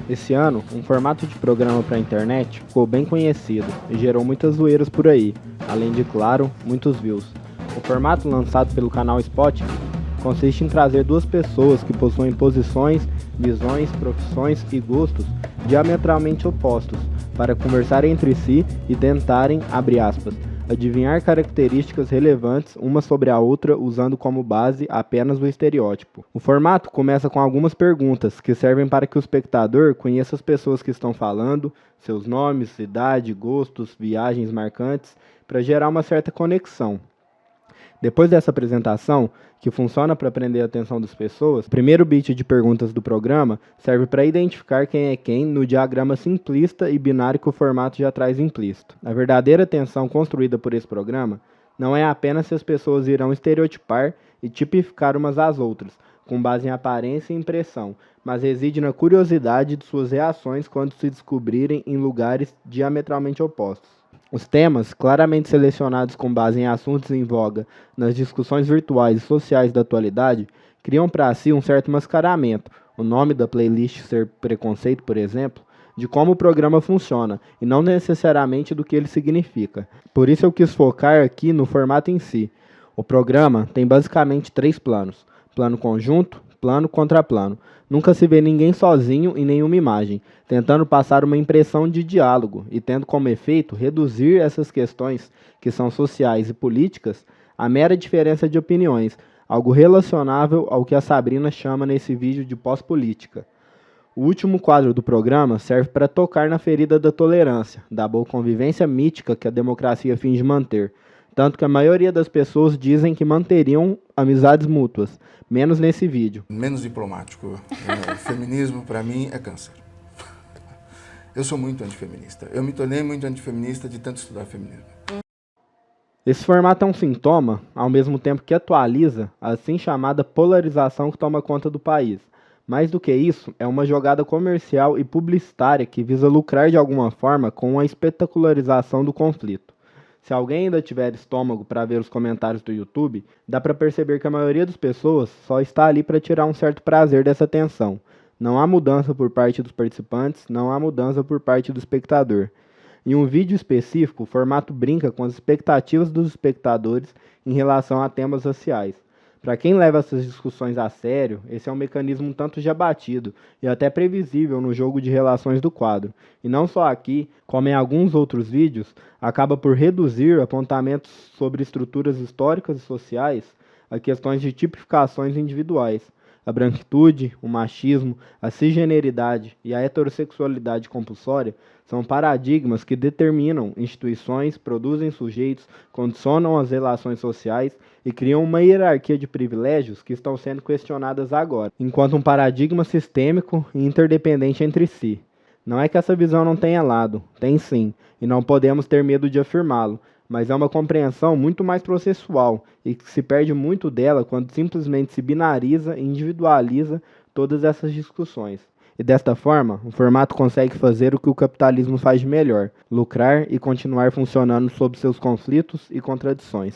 Esse ano, um formato de programa para a internet ficou bem conhecido e gerou muitas zoeiras por aí, além de, claro, muitos views. O formato lançado pelo canal Spotify consiste em trazer duas pessoas que possuem posições, visões, profissões e gostos diametralmente opostos para conversar entre si e tentarem, abre aspas, adivinhar características relevantes uma sobre a outra usando como base apenas o estereótipo. O formato começa com algumas perguntas que servem para que o espectador conheça as pessoas que estão falando, seus nomes, idade, gostos, viagens marcantes, para gerar uma certa conexão. Depois dessa apresentação, que funciona para prender a atenção das pessoas, o primeiro bit de perguntas do programa serve para identificar quem é quem no diagrama simplista e binário que o formato já traz implícito. A verdadeira tensão construída por esse programa não é apenas se as pessoas irão estereotipar e tipificar umas às outras, com base em aparência e impressão, mas reside na curiosidade de suas reações quando se descobrirem em lugares diametralmente opostos. Os temas, claramente selecionados com base em assuntos em voga nas discussões virtuais e sociais da atualidade, criam para si um certo mascaramento, o nome da playlist ser preconceito, por exemplo, de como o programa funciona, e não necessariamente do que ele significa. Por isso eu quis focar aqui no formato em si. O programa tem basicamente 3 planos: plano conjunto, plano contra plano. Nunca se vê ninguém sozinho em nenhuma imagem, tentando passar uma impressão de diálogo e tendo como efeito reduzir essas questões, que são sociais e políticas, a mera diferença de opiniões, algo relacionável ao que a Sabrina chama nesse vídeo de pós-política. O último quadro do programa serve para tocar na ferida da tolerância, da boa convivência mítica que a democracia finge manter, tanto que a maioria das pessoas dizem que manteriam amizades mútuas, menos nesse vídeo. Menos diplomático. O feminismo, para mim, é câncer. Eu sou muito antifeminista. Eu me tornei muito antifeminista de tanto estudar feminismo. Esse formato é um sintoma, ao mesmo tempo que atualiza, a assim chamada polarização que toma conta do país. Mais do que isso, é uma jogada comercial e publicitária que visa lucrar de alguma forma com a espetacularização do conflito. Se alguém ainda tiver estômago para ver os comentários do YouTube, dá para perceber que a maioria das pessoas só está ali para tirar um certo prazer dessa tensão. Não há mudança por parte dos participantes, não há mudança por parte do espectador. Em um vídeo específico, o formato brinca com as expectativas dos espectadores em relação a temas raciais. Para quem leva essas discussões a sério, esse é um mecanismo um tanto já batido e até previsível no jogo de relações do quadro. E não só aqui, como em alguns outros vídeos, acaba por reduzir apontamentos sobre estruturas históricas e sociais a questões de tipificações individuais. A branquitude, o machismo, a cisgeneridade e a heterossexualidade compulsória são paradigmas que determinam instituições, produzem sujeitos, condicionam as relações sociais e criam uma hierarquia de privilégios que estão sendo questionadas agora, enquanto um paradigma sistêmico e interdependente entre si. Não é que essa visão não tenha lado, tem sim, e não podemos ter medo de afirmá-lo, mas é uma compreensão muito mais processual e que se perde muito dela quando simplesmente se binariza e individualiza todas essas discussões. E desta forma, o formato consegue fazer o que o capitalismo faz de melhor: lucrar e continuar funcionando sob seus conflitos e contradições.